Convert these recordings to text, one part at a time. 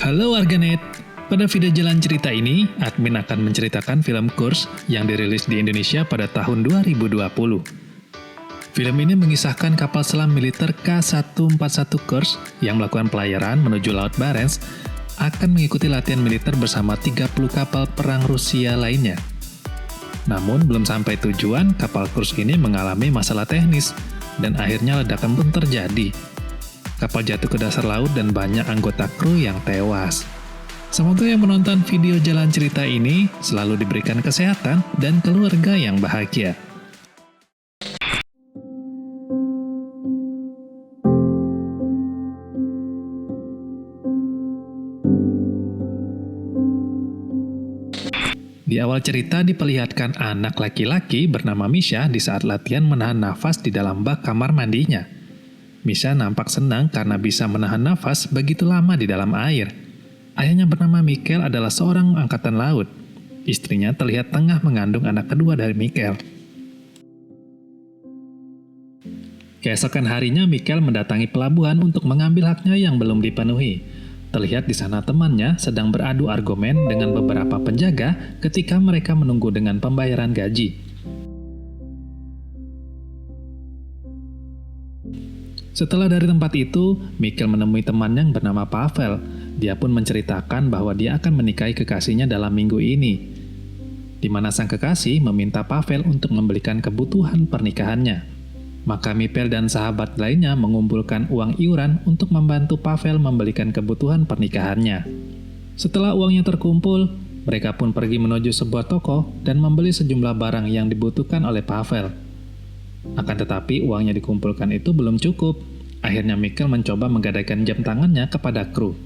Halo warganet, pada video jalan cerita ini, admin akan menceritakan film Kursk yang dirilis di Indonesia pada tahun 2020. Film ini mengisahkan kapal selam militer K-141 Kursk yang melakukan pelayaran menuju Laut Barents akan mengikuti latihan militer bersama 30 kapal perang Rusia lainnya. Namun, belum sampai tujuan, kapal Kursk ini mengalami masalah teknis, dan akhirnya ledakan pun terjadi. Kapal jatuh ke dasar laut dan banyak anggota kru yang tewas. Semoga yang menonton video jalan cerita ini selalu diberikan kesehatan dan keluarga yang bahagia. Di awal cerita diperlihatkan anak laki-laki bernama Misha di saat latihan menahan nafas di dalam bak kamar mandinya. Misha nampak senang karena bisa menahan nafas begitu lama di dalam air. Ayahnya bernama Mikhail adalah seorang angkatan laut. Istrinya terlihat tengah mengandung anak kedua dari Mikhail. Keesokan harinya Mikhail mendatangi pelabuhan untuk mengambil haknya yang belum dipenuhi. Terlihat di sana temannya sedang beradu argumen dengan beberapa penjaga ketika mereka menunggu dengan pembayaran gaji. Setelah dari tempat itu, Mikhail menemui temannya yang bernama Pavel. Dia pun menceritakan bahwa dia akan menikahi kekasihnya dalam minggu ini, di mana sang kekasih meminta Pavel untuk membelikan kebutuhan pernikahannya. Maka Mikhail dan sahabat lainnya mengumpulkan uang iuran untuk membantu Pavel membelikan kebutuhan pernikahannya. Setelah uangnya terkumpul, mereka pun pergi menuju sebuah toko dan membeli sejumlah barang yang dibutuhkan oleh Pavel. Akan tetapi uang yang dikumpulkan itu belum cukup. Akhirnya Mikhail mencoba menggadaikan jam tangannya kepada kru.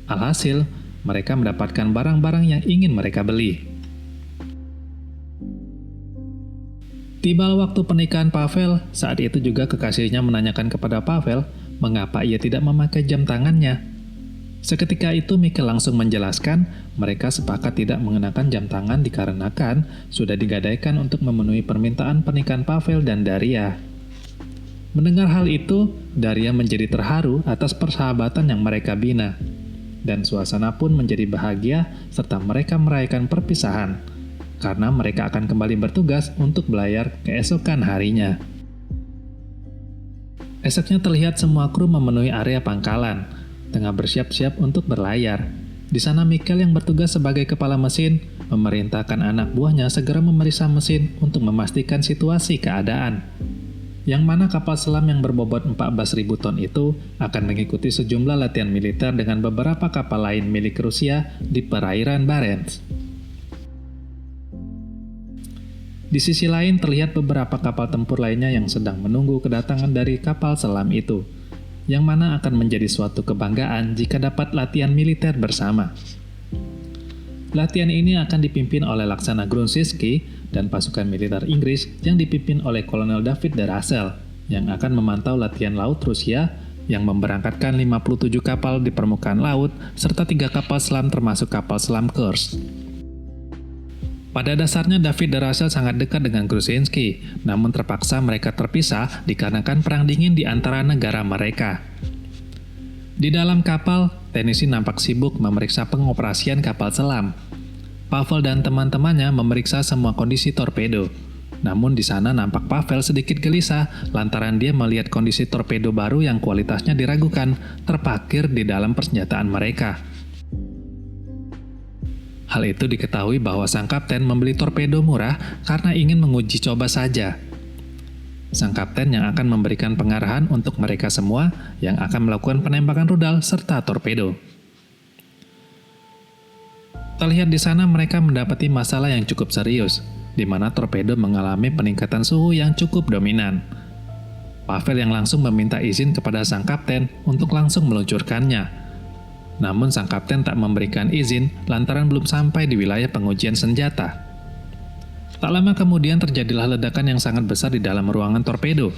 Alhasil, mereka mendapatkan barang-barang yang ingin mereka beli. Tiba waktu pernikahan Pavel, saat itu juga kekasihnya menanyakan kepada Pavel mengapa ia tidak memakai jam tangannya. Seketika itu Mikhail langsung menjelaskan mereka sepakat tidak mengenakan jam tangan dikarenakan sudah digadaikan untuk memenuhi permintaan pernikahan Pavel dan Daria. Mendengar hal itu, Daria menjadi terharu atas persahabatan yang mereka bina. Dan suasana pun menjadi bahagia serta mereka merayakan perpisahan, karena mereka akan kembali bertugas untuk belayar keesokan harinya. Esoknya terlihat semua kru memenuhi area pangkalan, tengah bersiap-siap untuk berlayar. Di sana Mikhail yang bertugas sebagai kepala mesin, memerintahkan anak buahnya segera memeriksa mesin untuk memastikan situasi keadaan. Yang mana kapal selam yang berbobot 14.000 ton itu akan mengikuti sejumlah latihan militer dengan beberapa kapal lain milik Rusia di perairan Barents. Di sisi lain terlihat beberapa kapal tempur lainnya yang sedang menunggu kedatangan dari kapal selam itu, yang mana akan menjadi suatu kebanggaan jika dapat latihan militer bersama. Latihan ini akan dipimpin oleh Laksana Grunczynski dan pasukan militer Inggris yang dipimpin oleh Kolonel David de Russell, yang akan memantau latihan laut Rusia yang memberangkatkan 57 kapal di permukaan laut serta 3 kapal selam termasuk kapal selam Kursk. Pada dasarnya David de Russell sangat dekat dengan Grunczynski, namun terpaksa mereka terpisah dikarenakan perang dingin di antara negara mereka. Di dalam kapal, teknisi nampak sibuk memeriksa pengoperasian kapal selam. Pavel dan teman-temannya memeriksa semua kondisi torpedo. Namun di sana nampak Pavel sedikit gelisah lantaran dia melihat kondisi torpedo baru yang kualitasnya diragukan terparkir di dalam persenjataan mereka. Hal itu diketahui bahwa sang kapten membeli torpedo murah karena ingin menguji coba saja. Sang kapten yang akan memberikan pengarahan untuk mereka semua yang akan melakukan penembakan rudal serta torpedo. Terlihat di sana mereka mendapati masalah yang cukup serius, di mana torpedo mengalami peningkatan suhu yang cukup dominan. Pavel yang langsung meminta izin kepada sang kapten untuk langsung meluncurkannya. Namun sang kapten tak memberikan izin lantaran belum sampai di wilayah pengujian senjata. Tak lama kemudian terjadilah ledakan yang sangat besar di dalam ruangan torpedo,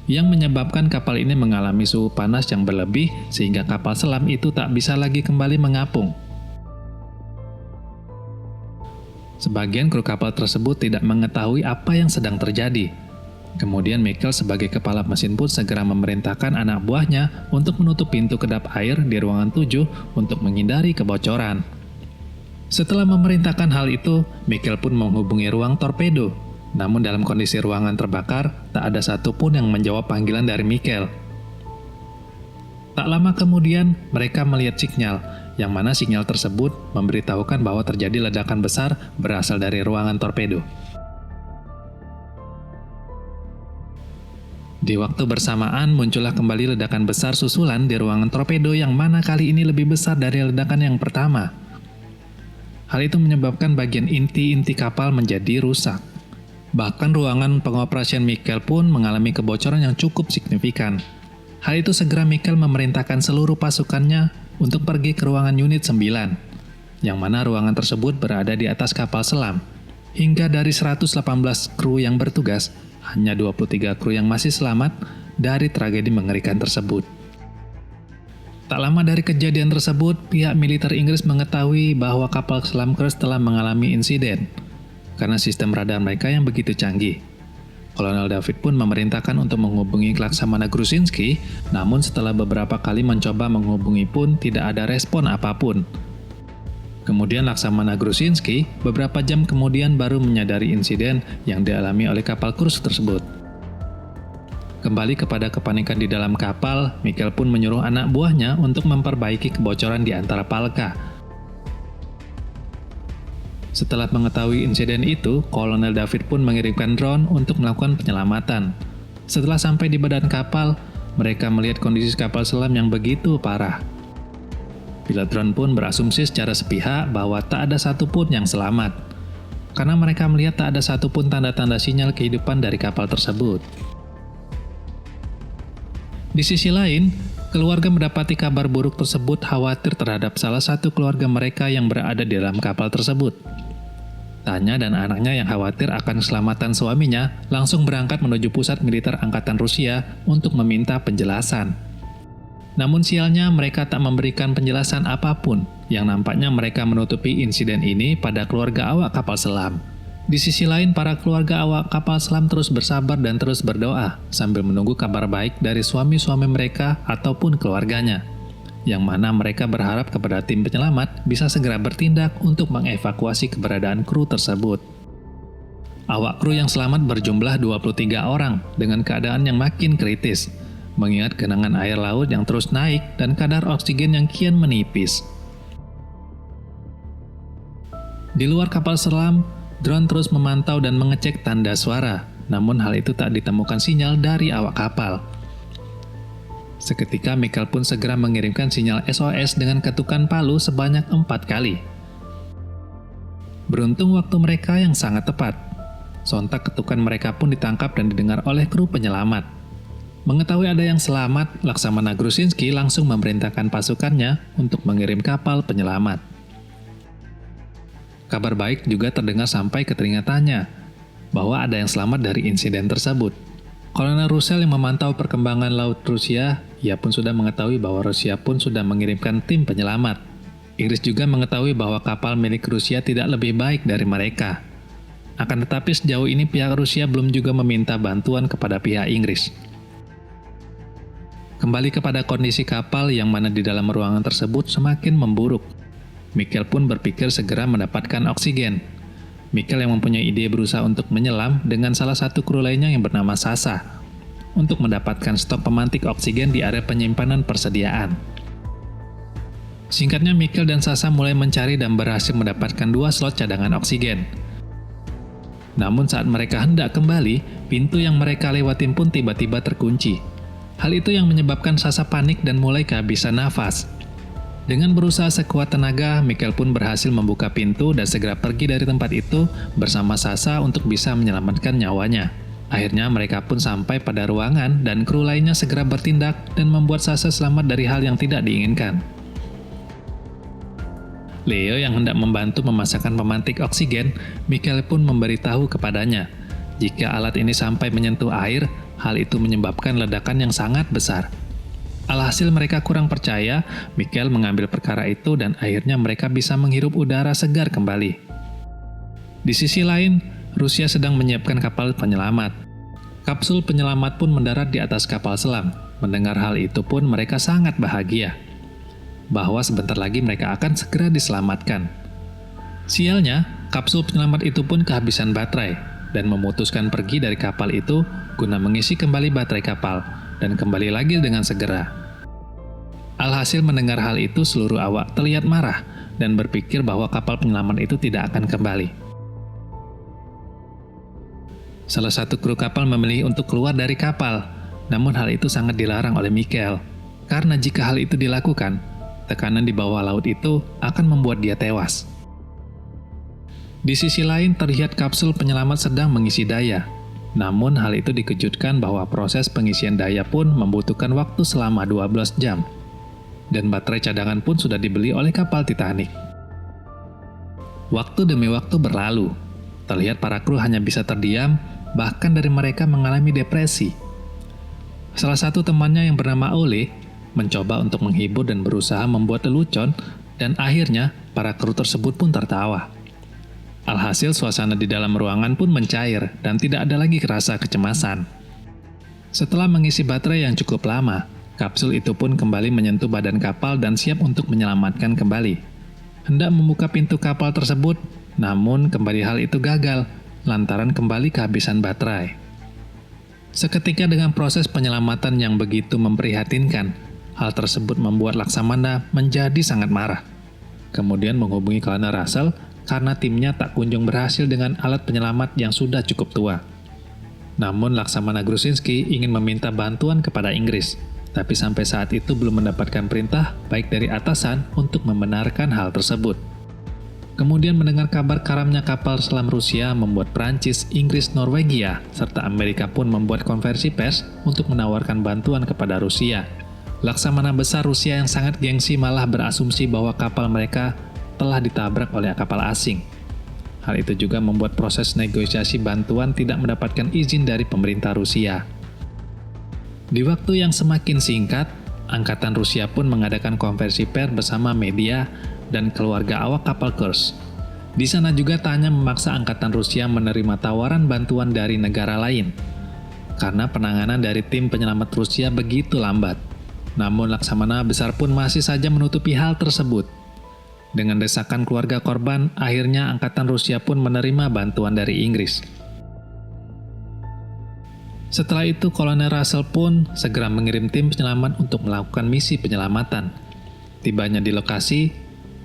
yang menyebabkan kapal ini mengalami suhu panas yang berlebih sehingga kapal selam itu tak bisa lagi kembali mengapung. Sebagian kru kapal tersebut tidak mengetahui apa yang sedang terjadi. Kemudian Mikkel sebagai kepala mesin pun segera memerintahkan anak buahnya untuk menutup pintu kedap air di ruangan 7 untuk menghindari kebocoran. Setelah memerintahkan hal itu, Mikkel pun menghubungi ruang torpedo. Namun dalam kondisi ruangan terbakar, tak ada satupun yang menjawab panggilan dari Mikkel. Tak lama kemudian, mereka melihat sinyal, yang mana sinyal tersebut memberitahukan bahwa terjadi ledakan besar berasal dari ruangan torpedo. Di waktu bersamaan muncullah kembali ledakan besar susulan di ruangan torpedo yang mana kali ini lebih besar dari ledakan yang pertama. Hal itu menyebabkan bagian inti-inti kapal menjadi rusak. Bahkan ruangan pengoperasian Mikkel pun mengalami kebocoran yang cukup signifikan. Hal itu segera Mikkel memerintahkan seluruh pasukannya untuk pergi ke ruangan unit 9, yang mana ruangan tersebut berada di atas kapal selam. Hingga dari 118 kru yang bertugas, hanya 23 kru yang masih selamat dari tragedi mengerikan tersebut. Tak lama dari kejadian tersebut, pihak militer Inggris mengetahui bahwa kapal selam Kursk telah mengalami insiden karena sistem radar mereka yang begitu canggih. Kolonel David pun memerintahkan untuk menghubungi Laksamana Gruzinski, namun setelah beberapa kali mencoba menghubungi pun tidak ada respon apapun. Kemudian Laksamana Gruzinski beberapa jam kemudian baru menyadari insiden yang dialami oleh kapal Kursk tersebut. Kembali kepada kepanikan di dalam kapal, Mikkel pun menyuruh anak buahnya untuk memperbaiki kebocoran di antara palka. Setelah mengetahui insiden itu, Kolonel David pun mengirimkan drone untuk melakukan penyelamatan. Setelah sampai di badan kapal, mereka melihat kondisi kapal selam yang begitu parah. Pilot drone pun berasumsi secara sepihak bahwa tak ada satupun yang selamat, karena mereka melihat tak ada satupun tanda-tanda sinyal kehidupan dari kapal tersebut. Di sisi lain, keluarga mendapati kabar buruk tersebut khawatir terhadap salah satu keluarga mereka yang berada di dalam kapal tersebut. Tanya dan anaknya yang khawatir akan keselamatan suaminya langsung berangkat menuju pusat militer Angkatan Rusia untuk meminta penjelasan. Namun sialnya mereka tak memberikan penjelasan apapun, yang nampaknya mereka menutupi insiden ini pada keluarga awak kapal selam. Di sisi lain, para keluarga awak kapal selam terus bersabar dan terus berdoa, sambil menunggu kabar baik dari suami-suami mereka ataupun keluarganya, yang mana mereka berharap kepada tim penyelamat bisa segera bertindak untuk mengevakuasi keberadaan kru tersebut. Awak kru yang selamat berjumlah 23 orang, dengan keadaan yang makin kritis, mengingat genangan air laut yang terus naik dan kadar oksigen yang kian menipis. Di luar kapal selam, drone terus memantau dan mengecek tanda suara, namun hal itu tak ditemukan sinyal dari awak kapal. Seketika Mikkel pun segera mengirimkan sinyal SOS dengan ketukan palu sebanyak 4 kali. Beruntung waktu mereka yang sangat tepat. Sontak ketukan mereka pun ditangkap dan didengar oleh kru penyelamat. Mengetahui ada yang selamat, Laksamana Gruzinski langsung memerintahkan pasukannya untuk mengirim kapal penyelamat. Kabar baik juga terdengar sampai ke telinga-tanya, bahwa ada yang selamat dari insiden tersebut. Kolonel Russell yang memantau perkembangan laut Rusia, ia pun sudah mengetahui bahwa Rusia pun sudah mengirimkan tim penyelamat. Inggris juga mengetahui bahwa kapal milik Rusia tidak lebih baik dari mereka. Akan tetapi sejauh ini pihak Rusia belum juga meminta bantuan kepada pihak Inggris. Kembali kepada kondisi kapal yang mana di dalam ruangan tersebut semakin memburuk. Mikkel pun berpikir segera mendapatkan oksigen. Mikkel yang mempunyai ide berusaha untuk menyelam dengan salah satu kru lainnya yang bernama Sasa untuk mendapatkan stok pemantik oksigen di area penyimpanan persediaan. Singkatnya, Mikkel dan Sasa mulai mencari dan berhasil mendapatkan 2 slot cadangan oksigen. Namun saat mereka hendak kembali, pintu yang mereka lewatin pun tiba-tiba terkunci. Hal itu yang menyebabkan Sasa panik dan mulai kehabisan nafas. Dengan berusaha sekuat tenaga, Mikkel pun berhasil membuka pintu dan segera pergi dari tempat itu bersama Sasa untuk bisa menyelamatkan nyawanya. Akhirnya mereka pun sampai pada ruangan dan kru lainnya segera bertindak dan membuat Sasa selamat dari hal yang tidak diinginkan. Leo yang hendak membantu memasakkan pemantik oksigen, Mikkel pun memberitahu kepadanya, jika alat ini sampai menyentuh air, hal itu menyebabkan ledakan yang sangat besar. Alhasil mereka kurang percaya, Mikkel mengambil perkara itu dan akhirnya mereka bisa menghirup udara segar kembali. Di sisi lain, Rusia sedang menyiapkan kapal penyelamat. Kapsul penyelamat pun mendarat di atas kapal selam. Mendengar hal itu pun mereka sangat bahagia bahwa sebentar lagi mereka akan segera diselamatkan. Sialnya, kapsul penyelamat itu pun kehabisan baterai dan memutuskan pergi dari kapal itu guna mengisi kembali baterai kapal dan kembali lagi dengan segera. Alhasil mendengar hal itu seluruh awak terlihat marah dan berpikir bahwa kapal penyelamat itu tidak akan kembali. Salah satu kru kapal memilih untuk keluar dari kapal, namun hal itu sangat dilarang oleh Michael, karena jika hal itu dilakukan, tekanan di bawah laut itu akan membuat dia tewas. Di sisi lain terlihat kapsul penyelamat sedang mengisi daya, namun hal itu dikejutkan bahwa proses pengisian daya pun membutuhkan waktu selama 12 jam, dan baterai cadangan pun sudah dibeli oleh kapal Titanic. Waktu demi waktu berlalu, terlihat para kru hanya bisa terdiam, bahkan dari mereka mengalami depresi. Salah satu temannya yang bernama Ole mencoba untuk menghibur dan berusaha membuat lelucon, dan akhirnya para kru tersebut pun tertawa. Alhasil suasana di dalam ruangan pun mencair dan tidak ada lagi rasa kecemasan. Setelah mengisi baterai yang cukup lama, kapsul itu pun kembali menyentuh badan kapal dan siap untuk menyelamatkan kembali. Hendak membuka pintu kapal tersebut, namun kembali hal itu gagal, lantaran kembali kehabisan baterai. Seketika dengan proses penyelamatan yang begitu memprihatinkan, hal tersebut membuat Laksamana menjadi sangat marah. Kemudian menghubungi Colonel Russell karena timnya tak kunjung berhasil dengan alat penyelamat yang sudah cukup tua. Namun Laksamana Gruzinski ingin meminta bantuan kepada Inggris, tapi sampai saat itu belum mendapatkan perintah baik dari atasan untuk membenarkan hal tersebut. Kemudian mendengar kabar karamnya kapal selam Rusia membuat Prancis, Inggris, Norwegia, serta Amerika pun membuat konversi pers untuk menawarkan bantuan kepada Rusia. Laksamana besar Rusia yang sangat gengsi malah berasumsi bahwa kapal mereka telah ditabrak oleh kapal asing. Hal itu juga membuat proses negosiasi bantuan tidak mendapatkan izin dari pemerintah Rusia. Di waktu yang semakin singkat, Angkatan Rusia pun mengadakan konversi pers bersama media dan keluarga awak kapal Kursk. Di sana juga Tanya memaksa Angkatan Rusia menerima tawaran bantuan dari negara lain, karena penanganan dari tim penyelamat Rusia begitu lambat. Namun Laksamana besar pun masih saja menutupi hal tersebut. Dengan desakan keluarga korban, akhirnya Angkatan Rusia pun menerima bantuan dari Inggris. Setelah itu, Kolonel Russell pun segera mengirim tim penyelamat untuk melakukan misi penyelamatan. Tibanya di lokasi,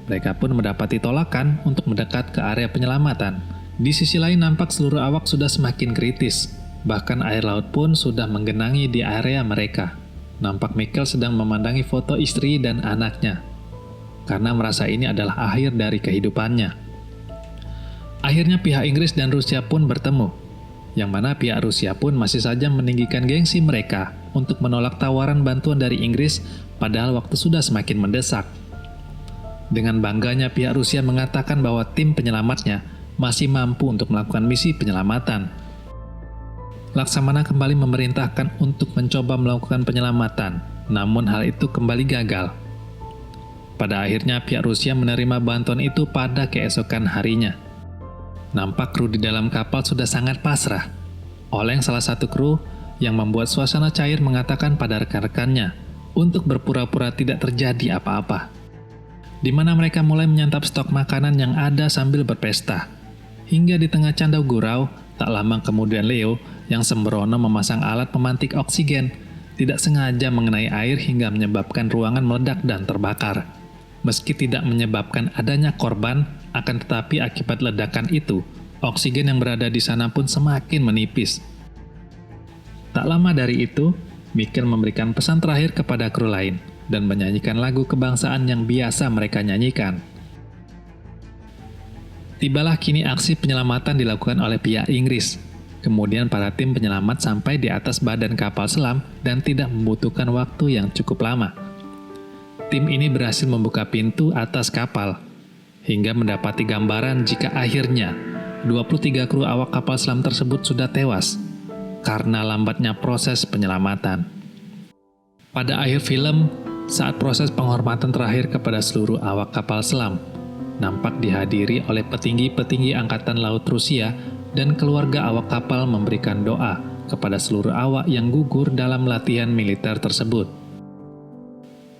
mereka pun mendapati tolakan untuk mendekat ke area penyelamatan. Di sisi lain nampak seluruh awak sudah semakin kritis, bahkan air laut pun sudah menggenangi di area mereka. Nampak Michael sedang memandangi foto istri dan anaknya, karena merasa ini adalah akhir dari kehidupannya. Akhirnya pihak Inggris dan Rusia pun bertemu, yang mana pihak Rusia pun masih saja meninggikan gengsi mereka untuk menolak tawaran bantuan dari Inggris padahal waktu sudah semakin mendesak. Dengan bangganya pihak Rusia mengatakan bahwa tim penyelamatnya masih mampu untuk melakukan misi penyelamatan. Laksamana kembali memerintahkan untuk mencoba melakukan penyelamatan, namun hal itu kembali gagal. Pada akhirnya pihak Rusia menerima bantuan itu pada keesokan harinya. Nampak kru di dalam kapal sudah sangat pasrah. Oleng salah satu kru yang membuat suasana cair mengatakan pada rekan-rekannya untuk berpura-pura tidak terjadi apa-apa, di mana mereka mulai menyantap stok makanan yang ada sambil berpesta. Hingga di tengah canda gurau, tak lama kemudian Leo yang sembrono memasang alat pemantik oksigen tidak sengaja mengenai air hingga menyebabkan ruangan meledak dan terbakar. Meski tidak menyebabkan adanya korban, akan tetapi akibat ledakan itu, oksigen yang berada di sana pun semakin menipis. Tak lama dari itu, Michael memberikan pesan terakhir kepada kru lain dan menyanyikan lagu kebangsaan yang biasa mereka nyanyikan. Tibalah kini aksi penyelamatan dilakukan oleh pihak Inggris. Kemudian para tim penyelamat sampai di atas badan kapal selam dan tidak membutuhkan waktu yang cukup lama. Tim ini berhasil membuka pintu atas kapal, hingga mendapati gambaran jika akhirnya 23 kru awak kapal selam tersebut sudah tewas karena lambatnya proses penyelamatan. Pada akhir film, saat proses penghormatan terakhir kepada seluruh awak kapal selam, nampak dihadiri oleh petinggi-petinggi Angkatan Laut Rusia dan keluarga awak kapal memberikan doa kepada seluruh awak yang gugur dalam latihan militer tersebut.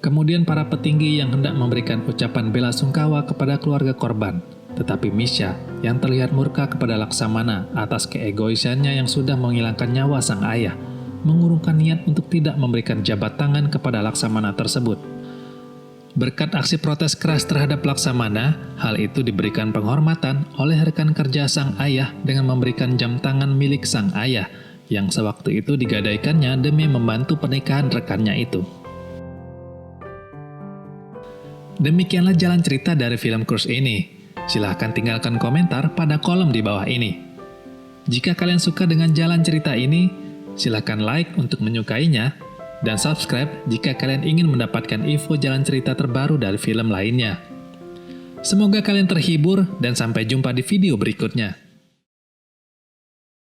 Kemudian para petinggi yang hendak memberikan ucapan bela sungkawa kepada keluarga korban, tetapi Misha yang terlihat murka kepada Laksamana atas keegoisannya yang sudah menghilangkan nyawa sang ayah, mengurungkan niat untuk tidak memberikan jabat tangan kepada Laksamana tersebut. Berkat aksi protes keras terhadap Laksamana, hal itu diberikan penghormatan oleh rekan kerja sang ayah dengan memberikan jam tangan milik sang ayah, yang sewaktu itu digadaikannya demi membantu pernikahan rekannya itu. Demikianlah jalan cerita dari film Kursk ini. Silahkan tinggalkan komentar pada kolom di bawah ini. Jika kalian suka dengan jalan cerita ini, silahkan like untuk menyukainya, dan subscribe jika kalian ingin mendapatkan info jalan cerita terbaru dari film lainnya. Semoga kalian terhibur dan sampai jumpa di video berikutnya.